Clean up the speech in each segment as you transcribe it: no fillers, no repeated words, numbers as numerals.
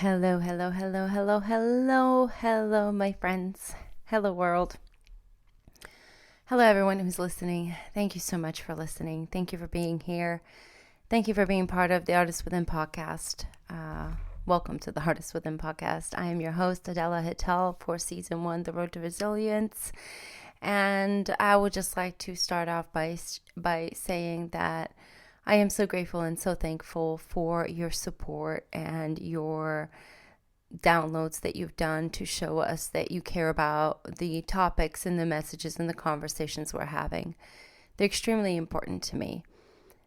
Hello, hello, hello, hello, hello, hello, my friends. Hello, world. Hello, everyone who's listening. Thank you so much for listening. Thank you for being here. Thank you for being part of the Artist Within podcast. Welcome to the Artist Within podcast. I am your host, Adela Hittel, for season 1, The Road to Resilience. And I would just like to start off by saying that I am so grateful and so thankful for your support and your downloads that you've done to show us that you care about the topics and the messages and the conversations we're having. They're extremely important to me.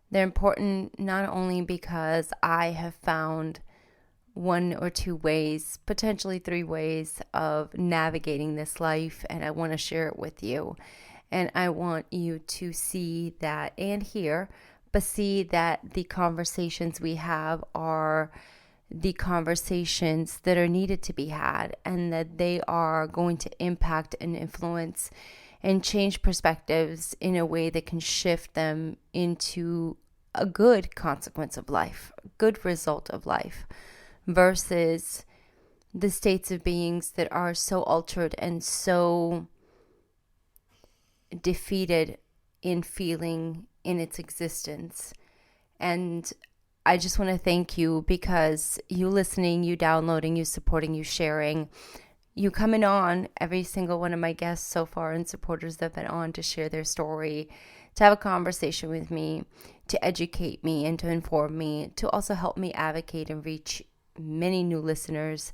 They're important not only because I have found 1 or 2 ways, potentially 3 ways of navigating this life, and I want to share it with you. And I want you to see that and hear, but see that the conversations we have are the conversations that are needed to be had, and that they are going to impact and influence and change perspectives in a way that can shift them into a good consequence of life, a good result of life, versus the states of beings that are so altered and so defeated in feeling in its existence. And I just want to thank you because you listening, you downloading, you supporting, you sharing, you coming on, every single one of my guests so far and supporters that have been on to share their story, to have a conversation with me, to educate me and to inform me, to also help me advocate and reach many new listeners.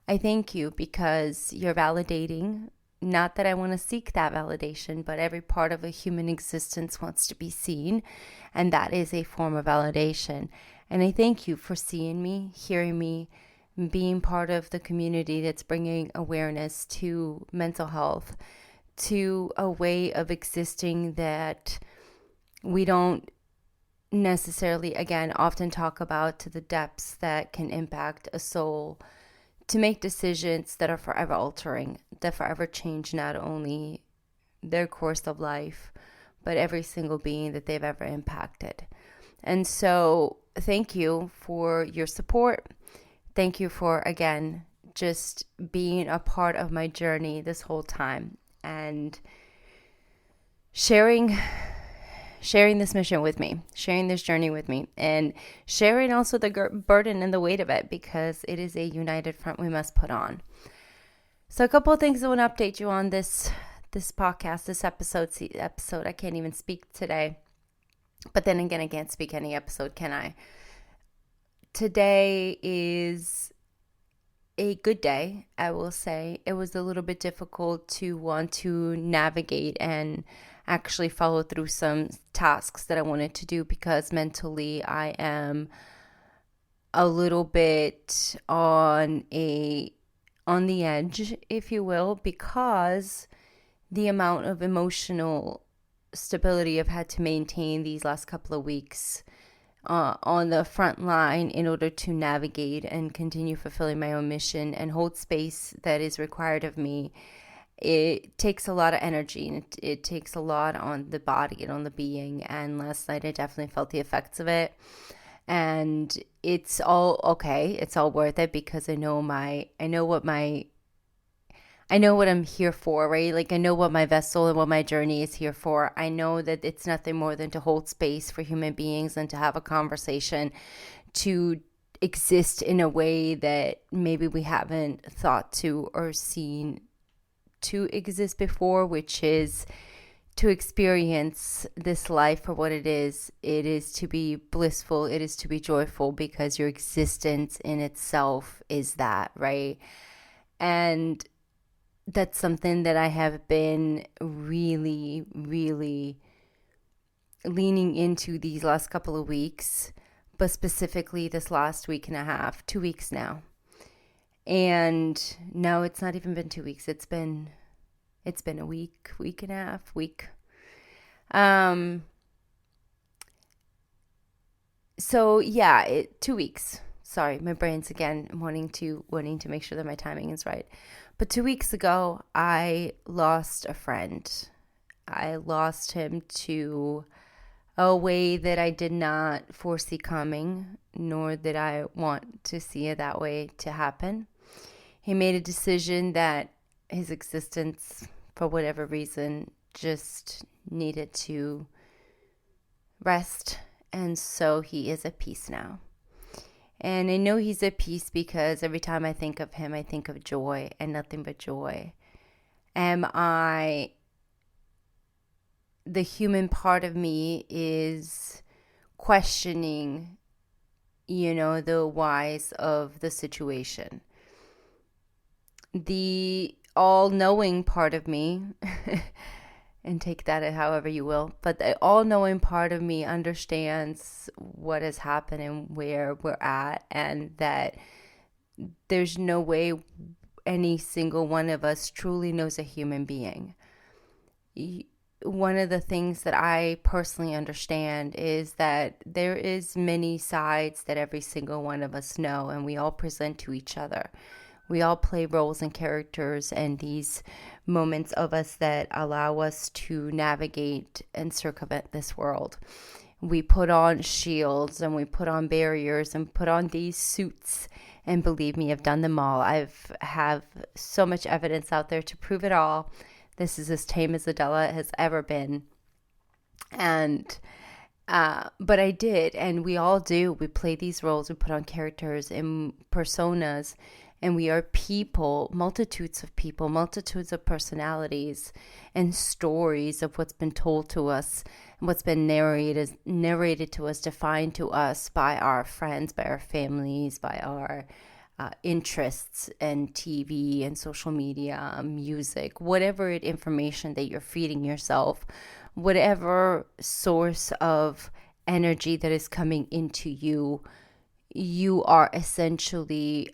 I thank you because you're validating. Not that I want to seek that validation, but every part of a human existence wants to be seen, and that is a form of validation. And I thank you for seeing me, hearing me, being part of the community that's bringing awareness to mental health, to a way of existing that we don't necessarily, again, often talk about, to the depths that can impact a soul, to make decisions that are forever altering, that forever change not only their course of life, but every single being that they've ever impacted. And so thank you for your support. Thank you for, again, just being a part of my journey this whole time and sharing this mission with me, sharing this journey with me, and sharing also the burden and the weight of it, because it is a united front we must put on. So a couple of things I want to update you on this podcast, this episode. I can't even speak today, but then again, I can't speak any episode, can I? Today is a good day, I will say. It was a little bit difficult to want to navigate and actually follow through some tasks that I wanted to do, because mentally I am a little bit on the edge, if you will, because the amount of emotional stability I've had to maintain these last couple of weeks on the front line in order to navigate and continue fulfilling my own mission and hold space that is required of me. It takes a lot of energy, and it takes a lot on the body and on the being. And last night I definitely felt the effects of it. And it's all okay. It's all worth it, because I know what I'm here for, right? Like, I know what my vessel and what my journey is here for. I know that it's nothing more than to hold space for human beings and to have a conversation, to exist in a way that maybe we haven't thought to or seen to exist before, which is to experience this life for what it is. It is to be blissful. It is to be joyful, because your existence in itself is that, right? And that's something that I have been really, really leaning into these last couple of weeks, but specifically this last week and a half, 2 weeks now. And no, it's not even been 2 weeks. It's been a week and a half. So yeah, 2 weeks. Sorry, my brain's again wanting to make sure that my timing is right. But 2 weeks ago, I lost a friend. I lost him to a way that I did not foresee coming, nor did I want to see it that way to happen. He made a decision that his existence, for whatever reason, just needed to rest, and so he is at peace now. And I know he's at peace because every time I think of him, I think of joy and nothing but joy. The human part of me is questioning, the whys of the situation. The all-knowing part of me, and take that however you will, but the all-knowing part of me understands what has happened and where we're at, and that there's no way any single one of us truly knows a human being. One of the things that I personally understand is that there is many sides that every single one of us know, and we all present to each other. We all play roles and characters and these moments of us that allow us to navigate and circumvent this world. We put on shields and we put on barriers and put on these suits. And believe me, I've done them all. Have so much evidence out there to prove it all. This is as tame as Adela has ever been. But I did, and we all do. We play these roles, we put on characters and personas, and we are people, multitudes of personalities and stories of what's been told to us and what's been narrated to us, defined to us by our friends, by our families, by our interests and TV and social media, music, whatever information that you're feeding yourself, whatever source of energy that is coming into you, you are essentially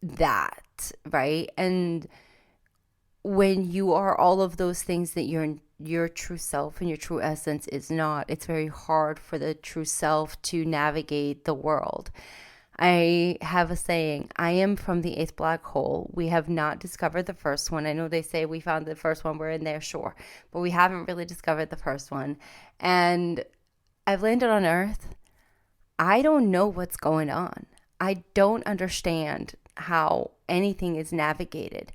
that, right? And when you are all of those things that your true self and your true essence is not, it's very hard for the true self to navigate the world. I have a saying, I am from the eighth black hole. We have not discovered the first one. I know they say we found the first one, we're in there, sure, but we haven't really discovered the first one. And I've landed on Earth. I don't know what's going on. I don't understand how anything is navigated.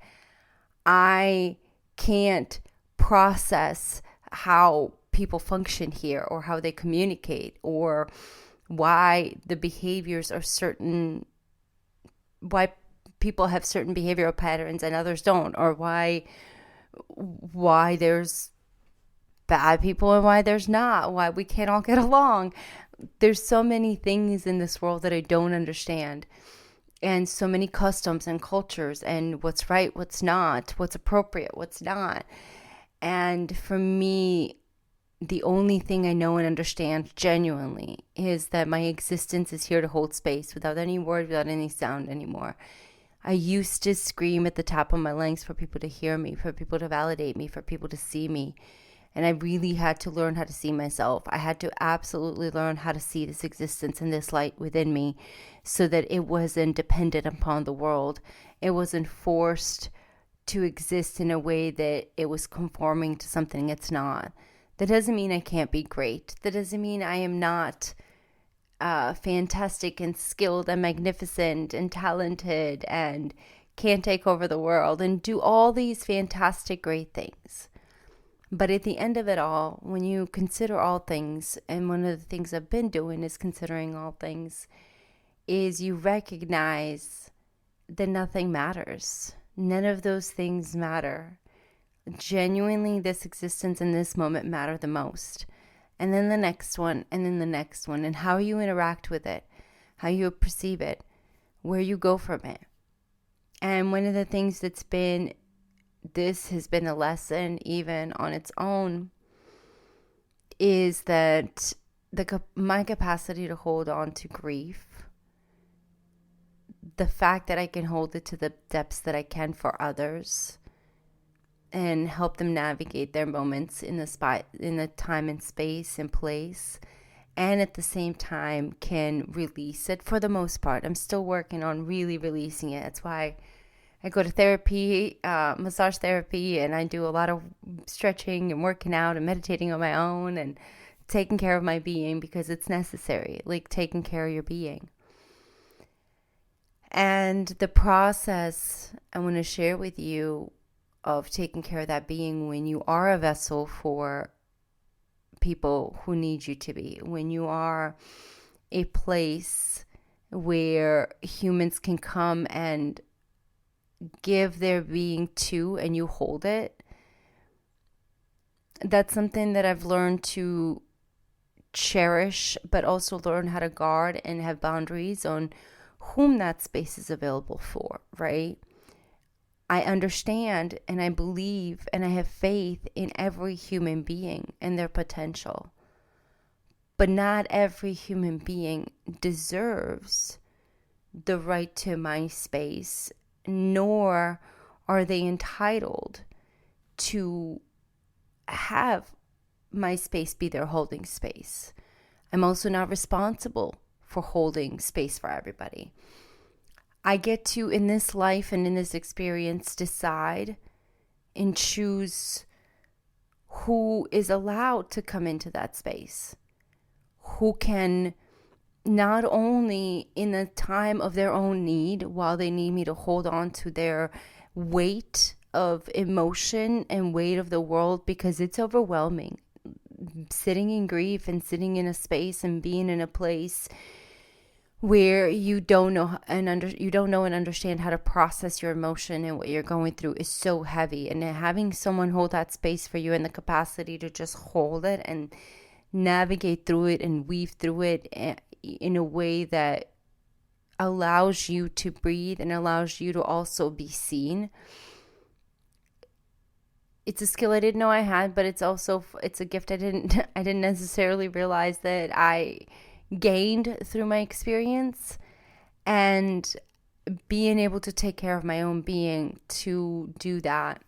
I can't process how people function here or how they communicate or why the behaviors are certain, why people have certain behavioral patterns and others don't, or why there's bad people and why there's not, why we can't all get along. There's so many things in this world that I don't understand. And so many customs and cultures and what's right, what's not, what's appropriate, what's not. And for me, the only thing I know and understand genuinely is that my existence is here to hold space without any word, without any sound anymore. I used to scream at the top of my lungs for people to hear me, for people to validate me, for people to see me. And I really had to learn how to see myself. I had to absolutely learn how to see this existence and this light within me so that it wasn't dependent upon the world. It wasn't forced to exist in a way that it was conforming to something it's not. That doesn't mean I can't be great. That doesn't mean I am not fantastic and skilled and magnificent and talented and can take over the world and do all these fantastic, great things. But at the end of it all, when you consider all things, and one of the things I've been doing is considering all things, is you recognize that nothing matters. None of those things matter. Genuinely, this existence and this moment matter the most. And then the next one, and then the next one, and how you interact with it, how you perceive it, where you go from it. And one of the things this has been a lesson even on its own, is that my capacity to hold on to grief, the fact that I can hold it to the depths that I can for others and help them navigate their moments in the time and space and place, and at the same time can release it for the most part. I'm still working on really releasing it. That's why I go to therapy, massage therapy, and I do a lot of stretching and working out and meditating on my own and taking care of my being because it's necessary, like taking care of your being. And the process I want to share with you of taking care of that being when you are a vessel for people who need you to be, when you are a place where humans can come and give their being to, and you hold it. That's something that I've learned to cherish, but also learn how to guard and have boundaries on whom that space is available for, right? I understand and I believe and I have faith in every human being and their potential. But not every human being deserves the right to my space, nor are they entitled to have my space be their holding space. I'm also not responsible for holding space for everybody. I get to, in this life and in this experience, decide and choose who is allowed to come into that space, who can not only in the time of their own need, while they need me to hold on to their weight of emotion and weight of the world, because it's overwhelming. Sitting in grief and sitting in a space and being in a place where you don't know and understand how to process your emotion and what you're going through is so heavy. And having someone hold that space for you and the capacity to just hold it and navigate through it and weave through it in a way that allows you to breathe and allows you to also be seen. It's a skill I didn't know I had, but it's a gift I didn't necessarily realize that I gained through my experience. And being able to take care of my own being to do that.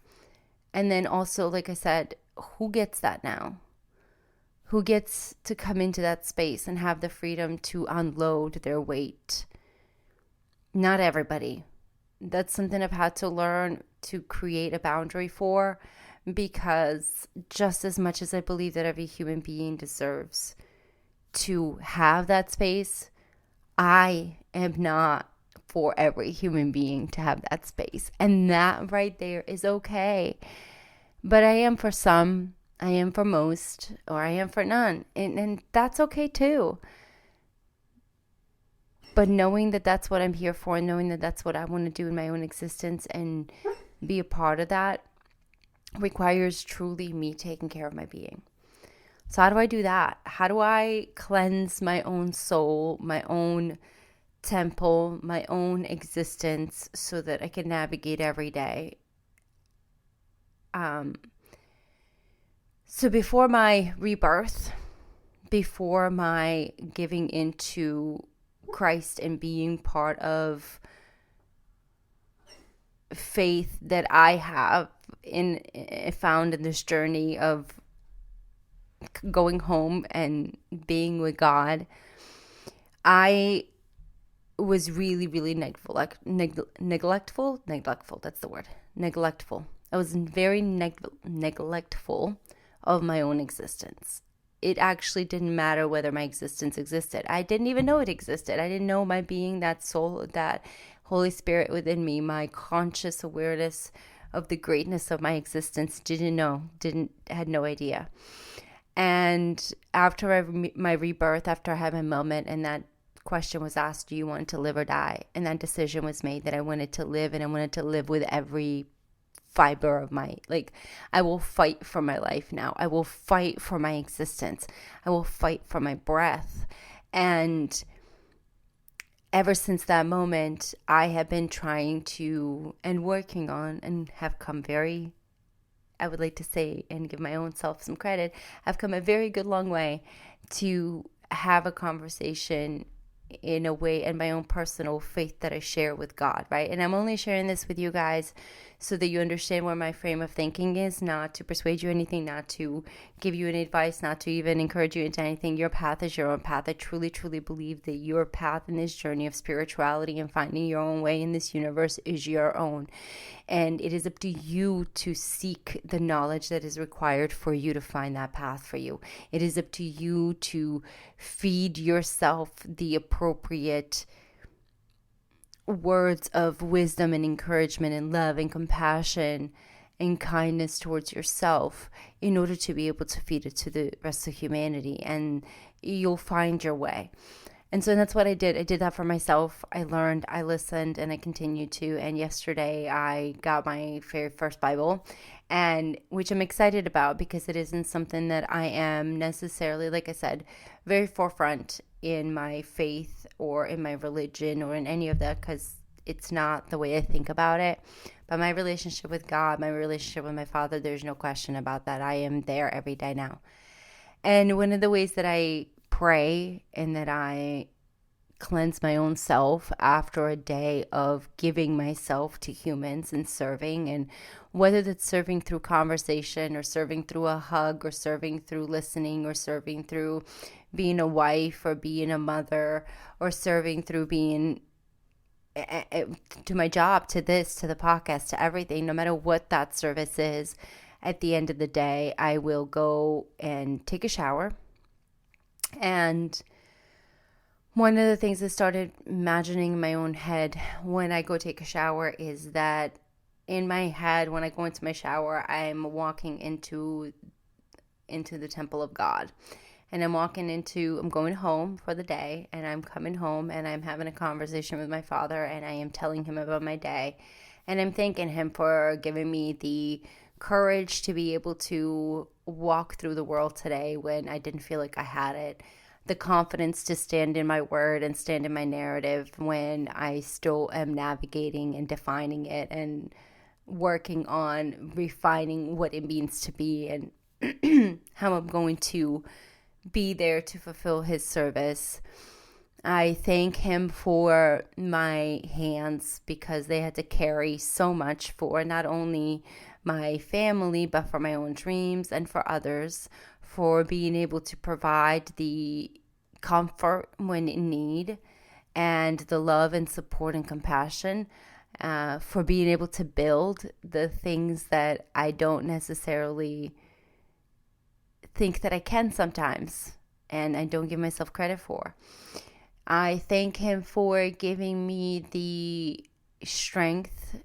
And then also, like I said, who gets that now? Who gets to come into that space and have the freedom to unload their weight? Not everybody. That's something I've had to learn to create a boundary for, because just as much as I believe that every human being deserves to have that space, I am not for every human being to have that space. And that right there is okay. But I am for some, I am for most, or I am for none. And that's okay too. But knowing that that's what I'm here for, and knowing that that's what I want to do in my own existence and be a part of that, requires truly me taking care of my being. So how do I do that? How do I cleanse my own soul, my own temple, my own existence, so that I can navigate every day? So before my rebirth, before my giving into Christ and being part of faith that I have found in this journey of going home and being with God, I was really, really neglectful. That's the word. Neglectful. I was very neglectful of my own existence. It actually didn't matter whether my existence existed. I didn't even know it existed. I didn't know my being, that soul, that Holy Spirit within me, my conscious awareness of the greatness of my existence. Had no idea. And after my rebirth, after I had my moment, and that question was asked, do you want to live or die? And that decision was made that I wanted to live, and I wanted to live with every fiber of my, I will fight for my life now. I will fight for my existence. I will fight for my breath. And ever since that moment, I have been trying to, and working on, and have come very, I would like to say, and give my own self some credit, I've come a very good long way to have a conversation in a way, and my own personal faith that I share with God, right? And I'm only sharing this with you guys so that you understand where my frame of thinking is, not to persuade you anything, not to give you any advice, not to even encourage you into anything. Your path is your own path. I truly, truly believe that your path in this journey of spirituality and finding your own way in this universe is your own. And it is up to you to seek the knowledge that is required for you to find that path for you. It is up to you to feed yourself the appropriate words of wisdom and encouragement and love and compassion and kindness towards yourself in order to be able to feed it to the rest of humanity, and you'll find your way. And so that's what I did. I did that for myself. I learned, I listened, and I continued to. And yesterday I got my very first Bible, and which I'm excited about because it isn't something that I am necessarily, like I said, very forefront in my faith or in my religion or in any of that, because it's not the way I think about it. But my relationship with God, my relationship with my Father, there's no question about that. I am there every day now. And one of the ways that I pray and that I cleanse my own self after a day of giving myself to humans and serving, and whether that's serving through conversation or serving through a hug or serving through listening or serving through being a wife or being a mother or serving through being to my job, to this, to the podcast, to everything, no matter what that service is, at the end of the day, I will go and take a shower. And one of the things I started imagining in my own head when I go take a shower is that in my head, when I go into my shower, I'm walking into the temple of God. And I'm going home for the day, and I'm coming home, and I'm having a conversation with my Father, and I am telling him about my day. And I'm thanking him for giving me the courage to be able to walk through the world today when I didn't feel like I had it. The confidence to stand in my word and stand in my narrative when I still am navigating and defining it and working on refining what it means to be and how I'm going to be there to fulfill his service. I thank him for my hands because they had to carry so much for not only my family, but for my own dreams and for others, for being able to provide the comfort when in need and the love and support and compassion, for being able to build the things that I don't necessarily think that I can sometimes, and I don't give myself credit for. I thank him for giving me the strength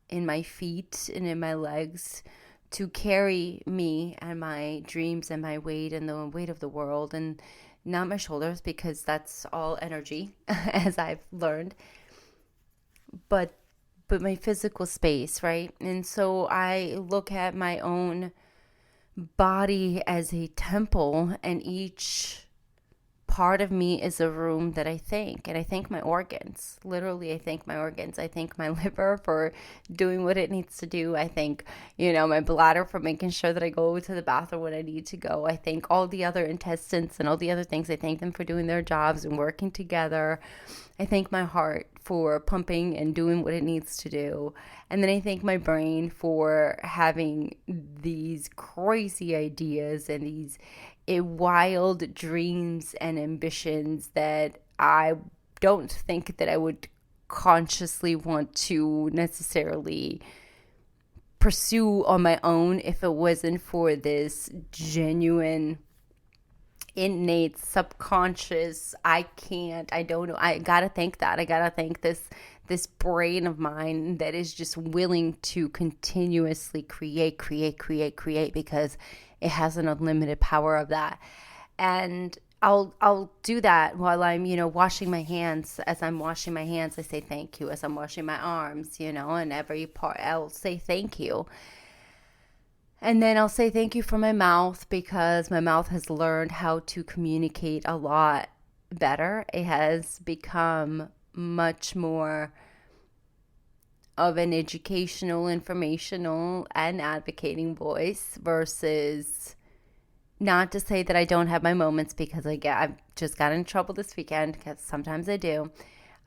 in my feet and in my legs to carry me and my dreams and my weight and the weight of the world, and not my shoulders because that's all energy as I've learned, but my physical space, right? And so I look at my own body as a temple, and each part of me is a room that I thank. And I thank my organs. Literally, I thank my organs. I thank my liver for doing what it needs to do. I thank, my bladder for making sure that I go to the bathroom when I need to go. I thank all the other intestines and all the other things. I thank them for doing their jobs and working together. I thank my heart for pumping and doing what it needs to do. And then I thank my brain for having these crazy ideas and these wild dreams and ambitions that I don't think that I would consciously want to necessarily pursue on my own if it wasn't for this genuine, innate, subconscious, I don't know. I gotta thank that. I gotta thank this brain of mine that is just willing to continuously create because it has an unlimited power of that. And I'll do that while I'm, washing my hands. As I'm washing my hands, I say thank you. As I'm washing my arms, and every part, I'll say thank you. And then I'll say thank you for my mouth because my mouth has learned how to communicate a lot better. It has become much more of an educational, informational, and advocating voice versus, not to say that I don't have my moments, because I've just got in trouble this weekend, because sometimes I do,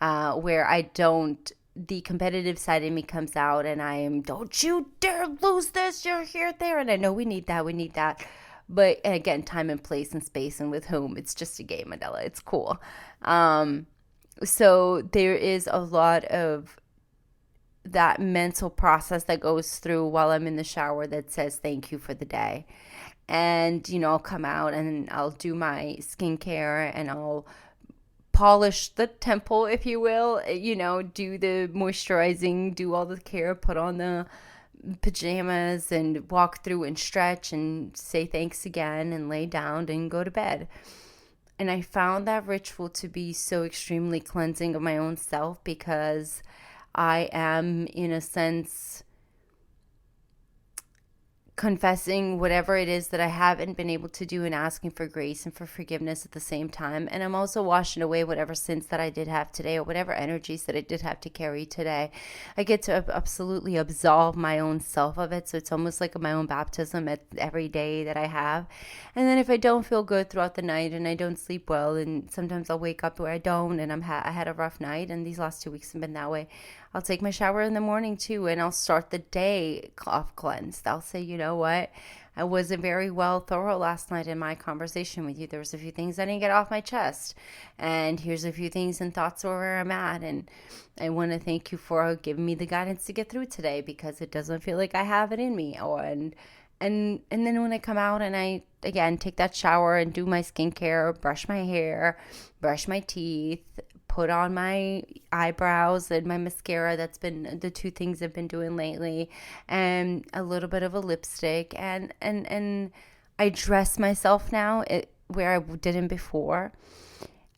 where the competitive side in me comes out and I am, don't you dare lose this, you're here, there. And I know we need that. But again, time and place and space and with whom, it's just a game, Adela. It's cool. So there is a lot of that mental process that goes through while I'm in the shower that says thank you for the day. And, I'll come out and I'll do my skincare and I'll polish the temple, if you will, do the moisturizing, do all the care, put on the pajamas and walk through and stretch and say thanks again and lay down and go to bed. And I found that ritual to be so extremely cleansing of my own self, because I am, in a sense, confessing whatever it is that I haven't been able to do and asking for grace and for forgiveness at the same time. And I'm also washing away whatever sins that I did have today, or whatever energies that I did have to carry today. I get to absolutely absolve my own self of it. So it's almost like my own baptism every day that I have. And then if I don't feel good throughout the night and I don't sleep well, and sometimes I'll wake up where I don't, and I had a rough night, and these last 2 weeks have been that way, I'll take my shower in the morning too, and I'll start the day off cleansed. I'll say, you know what? I wasn't very well thorough last night in my conversation with you. There was a few things I didn't get off my chest. And here's a few things and thoughts where I'm at. And I want to thank you for giving me the guidance to get through today, because it doesn't feel like I have it in me. And then when I come out and I, again, take that shower and do my skincare, brush my hair, brush my teeth, put on my eyebrows and my mascara. That's been the two things I've been doing lately, and a little bit of a lipstick, and I dress myself now where I didn't before.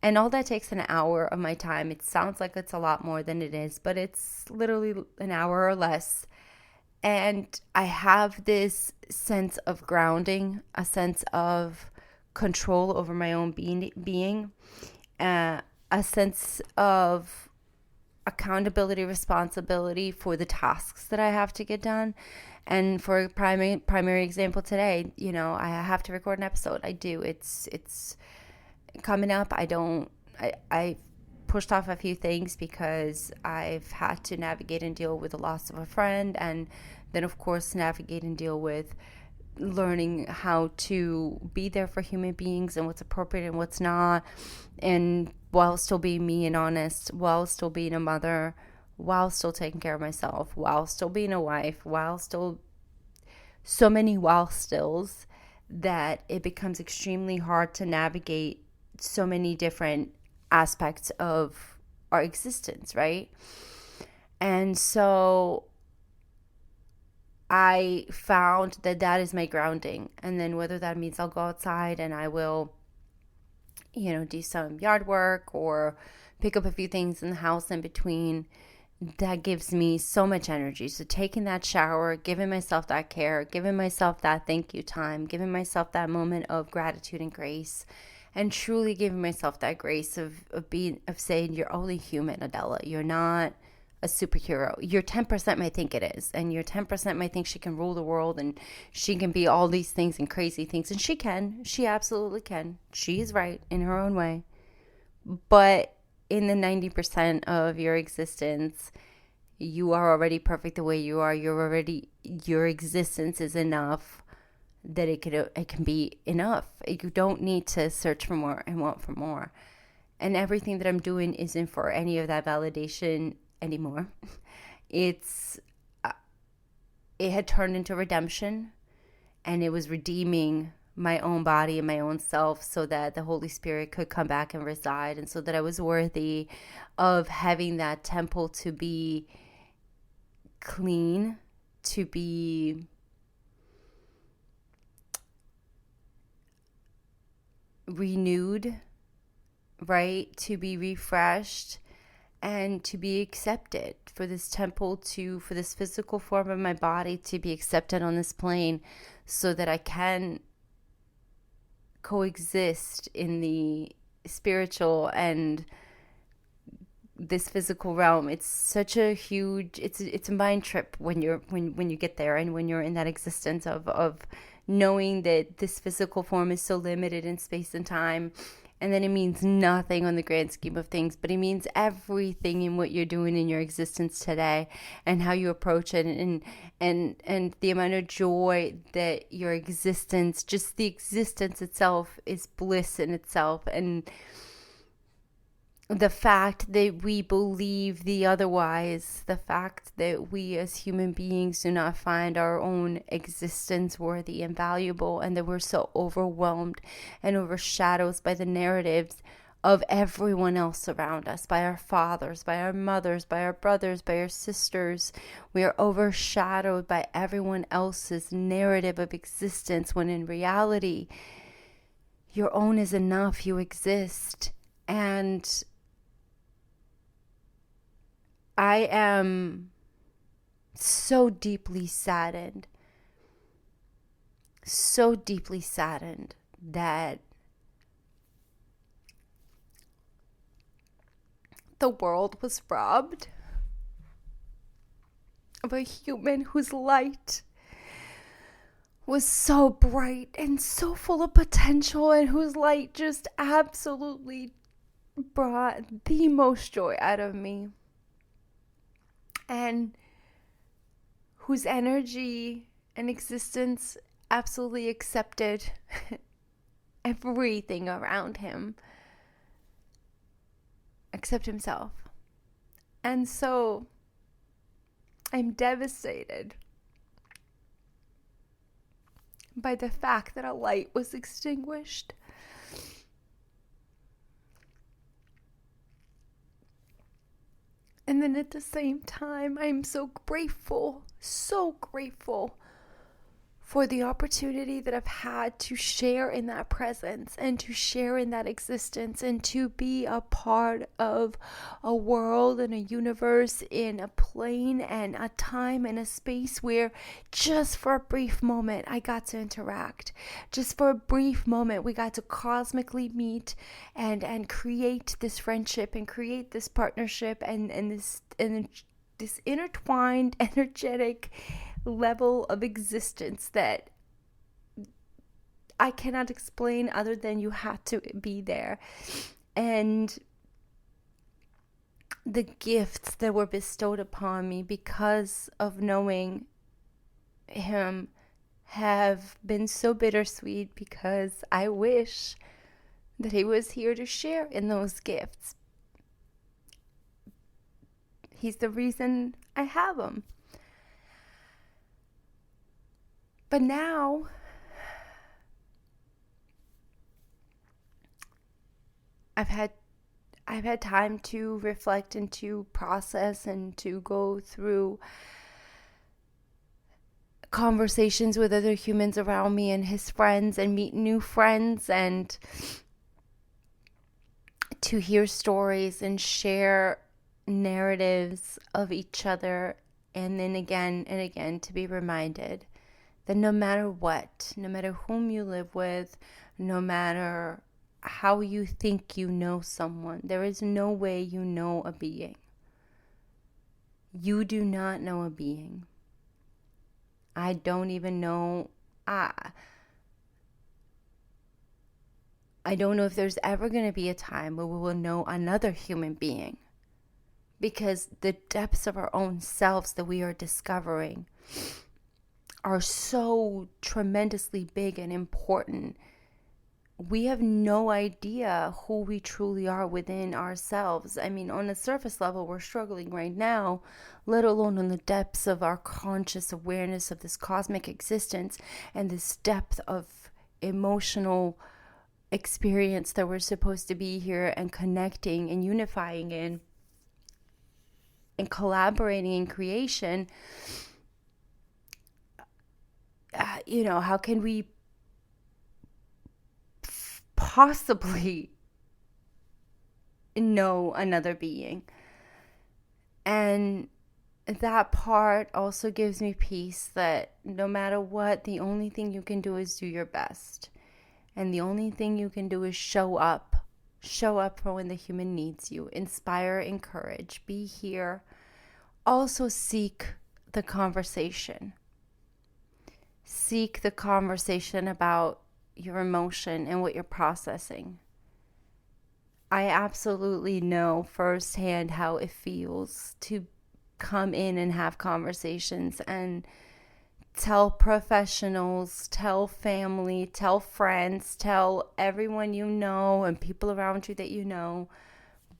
And all that takes an hour of my time. It sounds like it's a lot more than it is, but it's literally an hour or less. And I have this sense of grounding, a sense of control over my own being, a sense of accountability, responsibility for the tasks that I have to get done. And for a primary example today, I have to record an episode. I do. It's coming up. I pushed off a few things because I've had to navigate and deal with the loss of a friend, and then of course navigate and deal with learning how to be there for human beings and what's appropriate and what's not, and while still being me and honest, while still being a mother, while still taking care of myself, while still being a wife, while still so many while stills, that it becomes extremely hard to navigate so many different aspects of our existence, right? And so I found that is my grounding. And then whether that means I'll go outside and I will, do some yard work or pick up a few things in the house in between, that gives me so much energy. So taking that shower, giving myself that care, giving myself that thank you time, giving myself that moment of gratitude and grace, and truly giving myself that grace of saying, you're only human, Adela. You're not a superhero. Your 10% might think it is, and your 10% might think she can rule the world and she can be all these things and crazy things, and she absolutely can. She is right in her own way. But in the 90% of your existence, you are already perfect the way you are. Your existence is enough that it can be enough. You don't need to search for more and want for more. And everything that I'm doing isn't for any of that validation anymore. It had turned into redemption, and it was redeeming my own body and my own self so that the Holy Spirit could come back and reside, and so that I was worthy of having that temple to be clean, to be renewed, right? To be refreshed and to be accepted, for this temple for this physical form of my body to be accepted on this plane, so that I can coexist in the spiritual and this physical realm. It's such a huge, it's a mind trip when you get there, and when you're in that existence of knowing that this physical form is so limited in space and time, and then it means nothing on the grand scheme of things, but it means everything in what you're doing in your existence today, and how you approach it, and the amount of joy that your existence, just the existence itself, is bliss in itself. And the fact that we believe the otherwise, the fact that we as human beings do not find our own existence worthy and valuable, and that we're so overwhelmed and overshadowed by the narratives of everyone else around us, by our fathers, by our mothers, by our brothers, by our sisters. We are overshadowed by everyone else's narrative of existence, when in reality, your own is enough. You exist. And I am so deeply saddened that the world was robbed of a human whose light was so bright and so full of potential, and whose light just absolutely brought the most joy out of me, and whose energy and existence absolutely accepted everything around him except himself. And so I'm devastated by the fact that a light was extinguished. And then at the same time, I'm so grateful for the opportunity that I've had to share in that presence and to share in that existence, and to be a part of a world and a universe, in a plane and a time and a space where just for a brief moment I got to interact. Just for a brief moment we got to cosmically meet and create this friendship and create this partnership and this intertwined, energetic level of existence that I cannot explain, other than you had to be there. And the gifts that were bestowed upon me because of knowing him have been so bittersweet, because I wish that he was here to share in those gifts. He's the reason I have him. But now I've had time to reflect and to process and to go through conversations with other humans around me and his friends, and meet new friends, and to hear stories and share narratives of each other, and then again and again to be reminded that no matter what, no matter whom you live with, no matter how you think you know someone, there is no way you know a being. You do not know a being. I don't even know. I don't know if there's ever going to be a time where we will know another human being, because the depths of our own selves that we are discovering are so tremendously big and important. We have no idea who we truly are within ourselves. I mean, on a surface level, we're struggling right now, let alone on the depths of our conscious awareness of this cosmic existence and this depth of emotional experience that we're supposed to be here and connecting and unifying in and collaborating in creation. How can we possibly know another being? And that part also gives me peace, that no matter what, the only thing you can do is do your best. And the only thing you can do is show up for when the human needs you, inspire, encourage, be here. Also seek the conversation. Seek the conversation about your emotion and what you're processing. I absolutely know firsthand how it feels to come in and have conversations and tell professionals, tell family, tell friends, tell everyone you know and people around you that you know,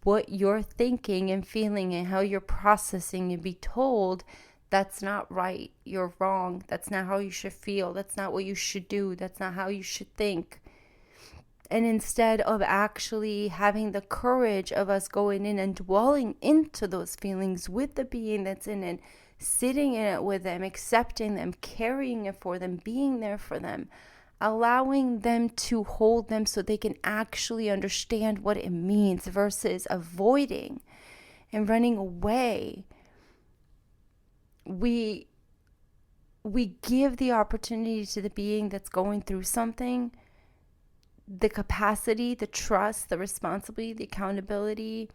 what you're thinking and feeling and how you're processing and be told that's not right, you're wrong, that's not how you should feel, that's not what you should do, that's not how you should think. And instead of actually having the courage of us going in and dwelling into those feelings with the being that's in it, sitting in it with them, accepting them, carrying it for them, being there for them, allowing them to hold them so they can actually understand what it means versus avoiding and running away. We give the opportunity to the being that's going through something the capacity, the trust, the responsibility, the accountability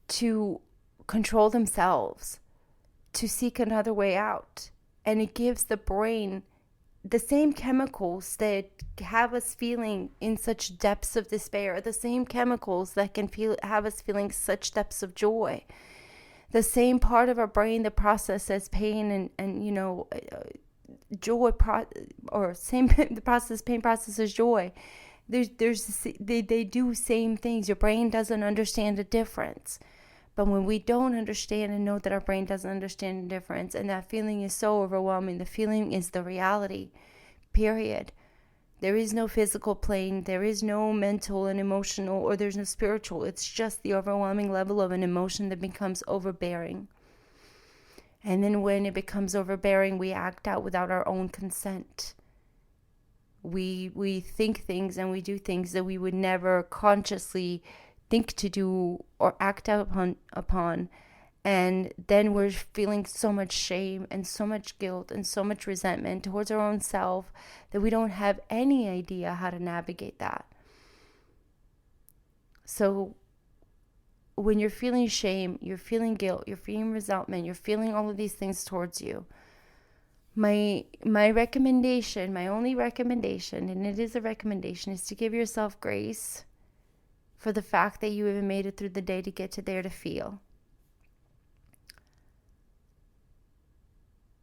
to control themselves, to seek another way out. And it gives the brain the same chemicals that have us feeling in such depths of despair, the same chemicals that can have us feeling such depths of joy. The same part of our brain that processes pain and joy, or same the process pain processes joy. They do same things. Your brain doesn't understand the difference. But when we don't understand and know that our brain doesn't understand the difference, and that feeling is so overwhelming, the feeling is the reality, period. There is no physical plane, there is no mental and emotional, or there's no spiritual. It's just the overwhelming level of an emotion that becomes overbearing. And then when it becomes overbearing, we act out without our own consent. We think things and we do things that we would never consciously think to do or act out upon. And then we're feeling so much shame and so much guilt and so much resentment towards our own self that we don't have any idea how to navigate that. So when you're feeling shame, you're feeling guilt, you're feeling resentment, you're feeling all of these things towards you, my recommendation, my only recommendation, and it is a recommendation, is to give yourself grace for the fact that you even made it through the day to get to there to feel.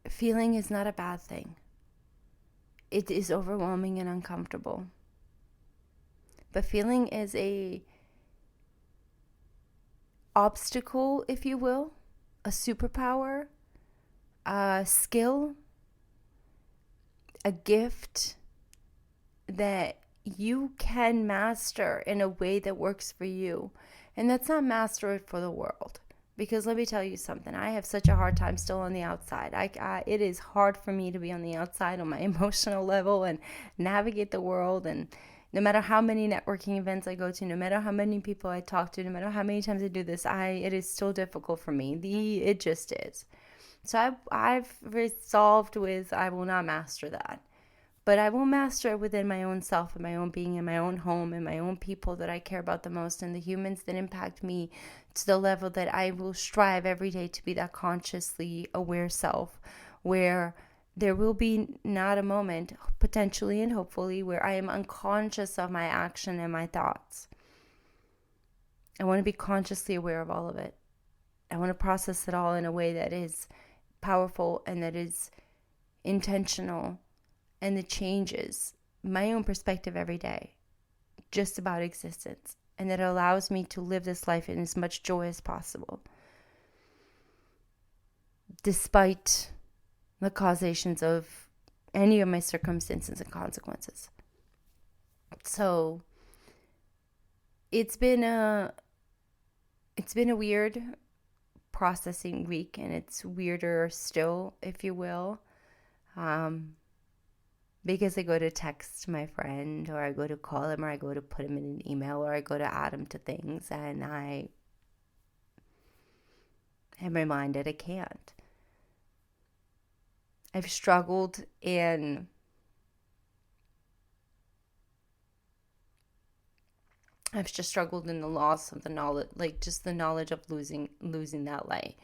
Feeling is not a bad thing. It is overwhelming and uncomfortable. But feeling is a obstacle, if you will, a superpower, a skill, a gift that you can master in a way that works for you. And that's not master it for the world. Because let me tell you something, I have such a hard time still on the outside. It is hard for me to be on the outside on my emotional level and navigate the world. And no matter how many networking events I go to, no matter how many people I talk to, no matter how many times I do this, it is still difficult for me. It just is. So I've resolved with, I will not master that. But I will master it within my own self and my own being and my own home and my own people that I care about the most and the humans that impact me to the level that I will strive every day to be that consciously aware self, where there will be not a moment, potentially and hopefully, where I am unconscious of my action and my thoughts. I want to be consciously aware of all of it. I want to process it all in a way that is powerful and that is intentional and that changes my own perspective every day, just about existence, and that allows me to live this life in as much joy as possible, despite the causations of any of my circumstances and consequences. So it's been a weird processing week, and it's weirder still, if you will, because I go to text my friend, or I go to call him, or I go to put him in an email, or I go to add him to things, and I am reminded I can't. I've struggled in the loss of the knowledge, like just the knowledge of losing that light.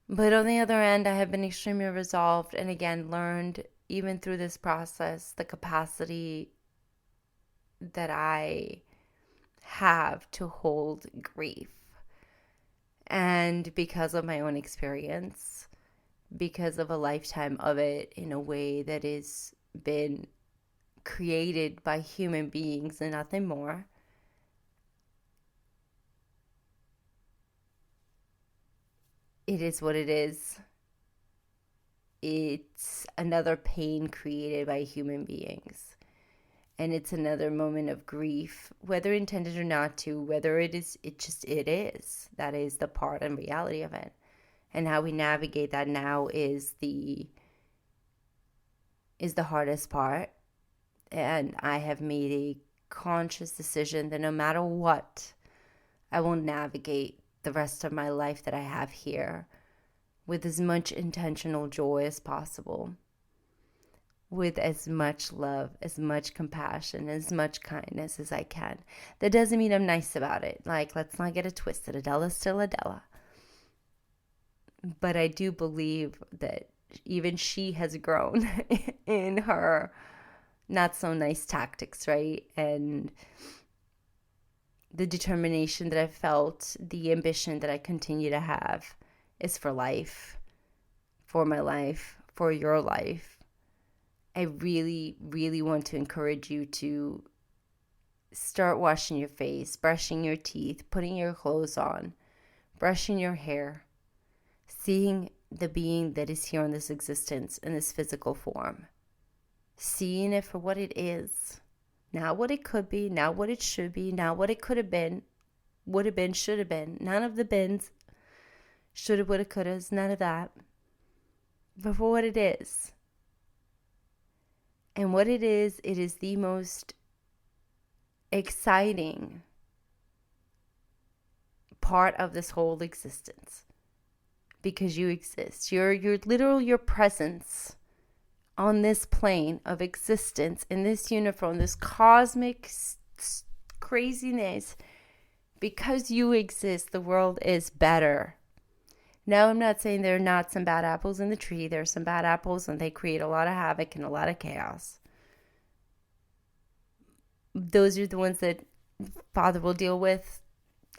But on the other end, I have been extremely resolved and again learned, even through this process, the capacity that I have to hold grief. And because of my own experience, because of a lifetime of it in a way that has been created by human beings and nothing more, it is what it is. It's another pain created by human beings. And it's another moment of grief, whether intended or not to, whether it is. That is the part and reality of it. And how we navigate that now is the hardest part. And I have made a conscious decision that no matter what, I will navigate the rest of my life that I have here with as much intentional joy as possible, with as much love, as much compassion, as much kindness as I can. That doesn't mean I'm nice about it. Like, let's not get it twisted. Adela's still Adela. But I do believe that even she has grown in her not so nice tactics, right? And the determination that I felt, the ambition that I continue to have is for life, for my life, for your life. I really, really want to encourage you to start washing your face, brushing your teeth, putting your clothes on, brushing your hair, seeing the being that is here in this existence, in this physical form, seeing it for what it is, not what it could be, not what it should be, not what it could have been, would have been, should have been. None of the bins, should have, would have, could have, none of that. But for what it is. And what it is the most exciting part of this whole existence. Because you exist. Your presence on this plane of existence, in this uniform, this cosmic craziness. Because you exist, the world is better. Now, I'm not saying there are not some bad apples in the tree. There are some bad apples, and they create a lot of havoc and a lot of chaos. Those are the ones that Father will deal with.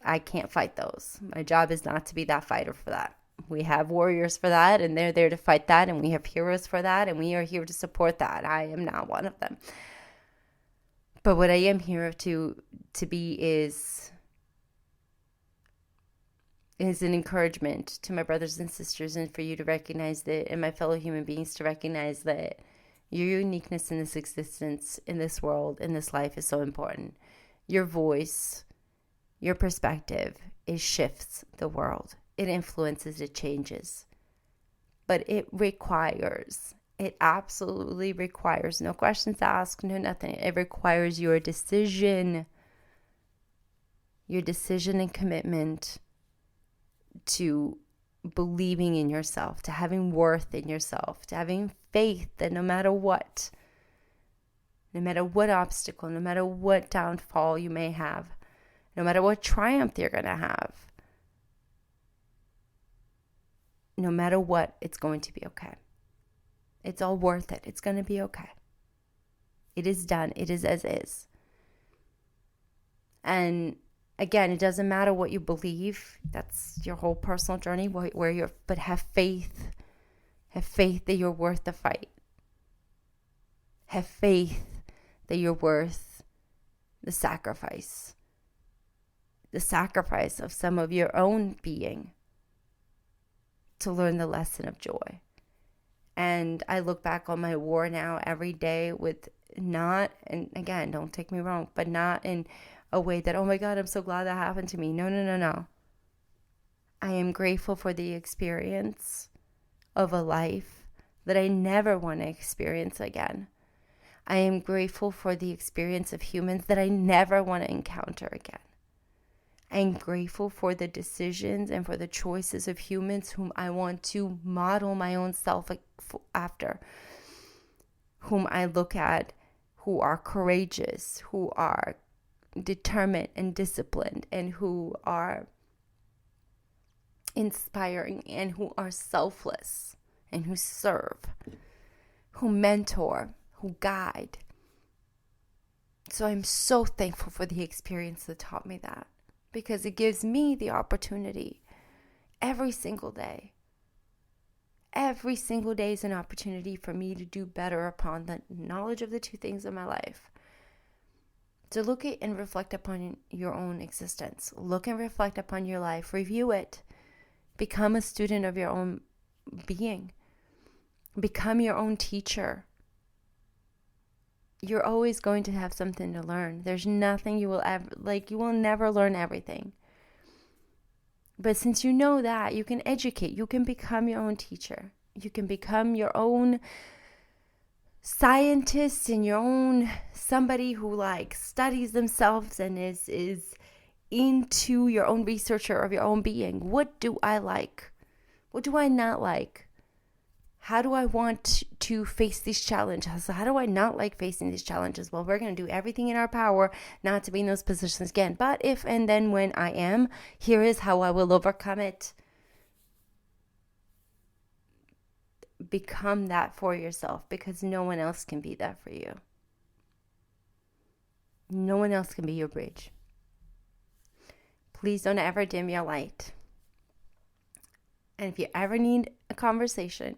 I can't fight those. My job is not to be that fighter for that. We have warriors for that, and they're there to fight that, and we have heroes for that, and we are here to support that. I am not one of them. But what I am here to be is an encouragement to my brothers and sisters, and for you to recognize that, and my fellow human beings to recognize that your uniqueness in this existence, in this world, in this life is so important. Your voice, your perspective, it shifts the world. It influences, it changes. But it absolutely requires, no questions asked, no nothing. It requires your decision and commitment to believing in yourself, to having worth in yourself, to having faith that no matter what obstacle, no matter what downfall you may have, no matter what triumph you're going to have, no matter what, it's going to be okay. It's all worth it. It's going to be okay. It is done. It is as is. And again, it doesn't matter what you believe. That's your whole personal journey, but have faith. Have faith that you're worth the fight. Have faith that you're worth the sacrifice. The sacrifice of some of your own being to learn the lesson of joy. And I look back on my war now every day with not, and again, don't take me wrong, but not in a way that, oh my God, I'm so glad that happened to me. No. I am grateful for the experience of a life that I never want to experience again. I am grateful for the experience of humans that I never want to encounter again. I am grateful for the decisions and for the choices of humans whom I want to model my own self after, whom I look at, who are courageous, who are determined and disciplined, and who are inspiring, and who are selfless, and who serve, who mentor, who guide. So I'm so thankful for the experience that taught me that, because it gives me the opportunity every single day. Every single day is an opportunity for me to do better upon the knowledge of the two things in my life. To look at and reflect upon your own existence. Look and reflect upon your life. Review it. Become a student of your own being. Become your own teacher. You're always going to have something to learn. There's nothing you will ever, you will never learn everything. But since you know that, you can educate. You can become your own teacher. You can become your own scientist and your own somebody who studies themselves and is into your own researcher of your own being. What do I like? What do I not like? How do I want to face these challenges? How do I not like facing these challenges? Well, we're going to do everything in our power not to be in those positions again. But if and then when I am, here is how I will overcome it. Become that for yourself, because no one else can be that for you. No one else can be your bridge. Please don't ever dim your light. And if you ever need a conversation,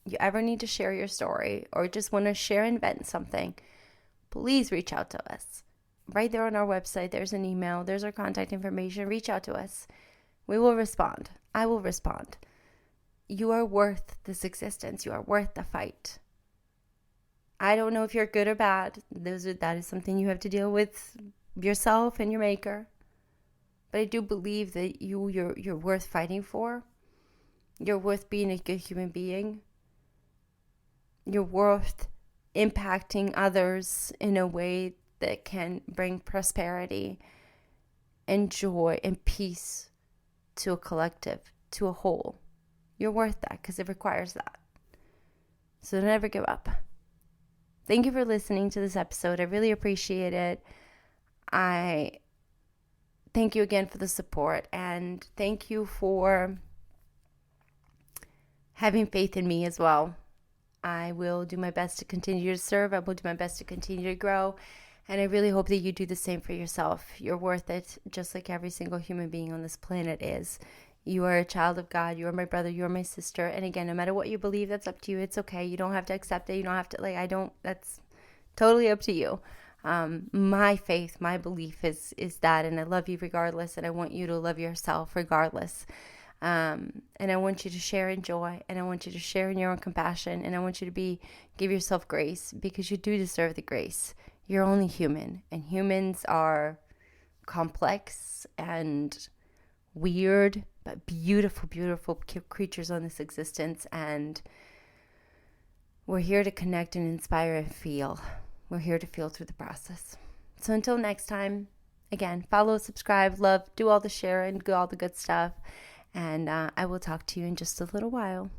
you ever need to share your story, or just want to share and vent something, please reach out to us. Right there on our website, there's an email, there's our contact information. Reach out to us. We will respond. I will respond. You are worth this existence. You are worth the fight. I don't know if you're good or bad. That is something you have to deal with yourself and your maker. But I do believe that you're worth fighting for. You're worth being a good human being. You're worth impacting others in a way that can bring prosperity and joy and peace to a collective, to a whole. You're worth that because it requires that. So don't ever give up. Thank you for listening to this episode. I really appreciate it. I thank you again for the support, and thank you for having faith in me as well. I will do my best to continue to serve. I will do my best to continue to grow. And I really hope that you do the same for yourself. You're worth it, just like every single human being on this planet is. You are a child of God. You are my brother. You are my sister. And again, no matter what you believe, that's up to you. It's okay. You don't have to accept it. You don't have to, that's totally up to you. My faith, my belief is that, and I love you regardless. And I want you to love yourself regardless. And I want you to share in joy, and I want you to share in your own compassion, and I want you to give yourself grace, because you do deserve the grace. You're only human, and humans are complex and weird, but beautiful, beautiful creatures on this existence. And we're here to connect and inspire and feel. We're here to feel through the process. So until next time, again, follow, subscribe, love, do all the sharing, do all the good stuff. And I will talk to you in just a little while.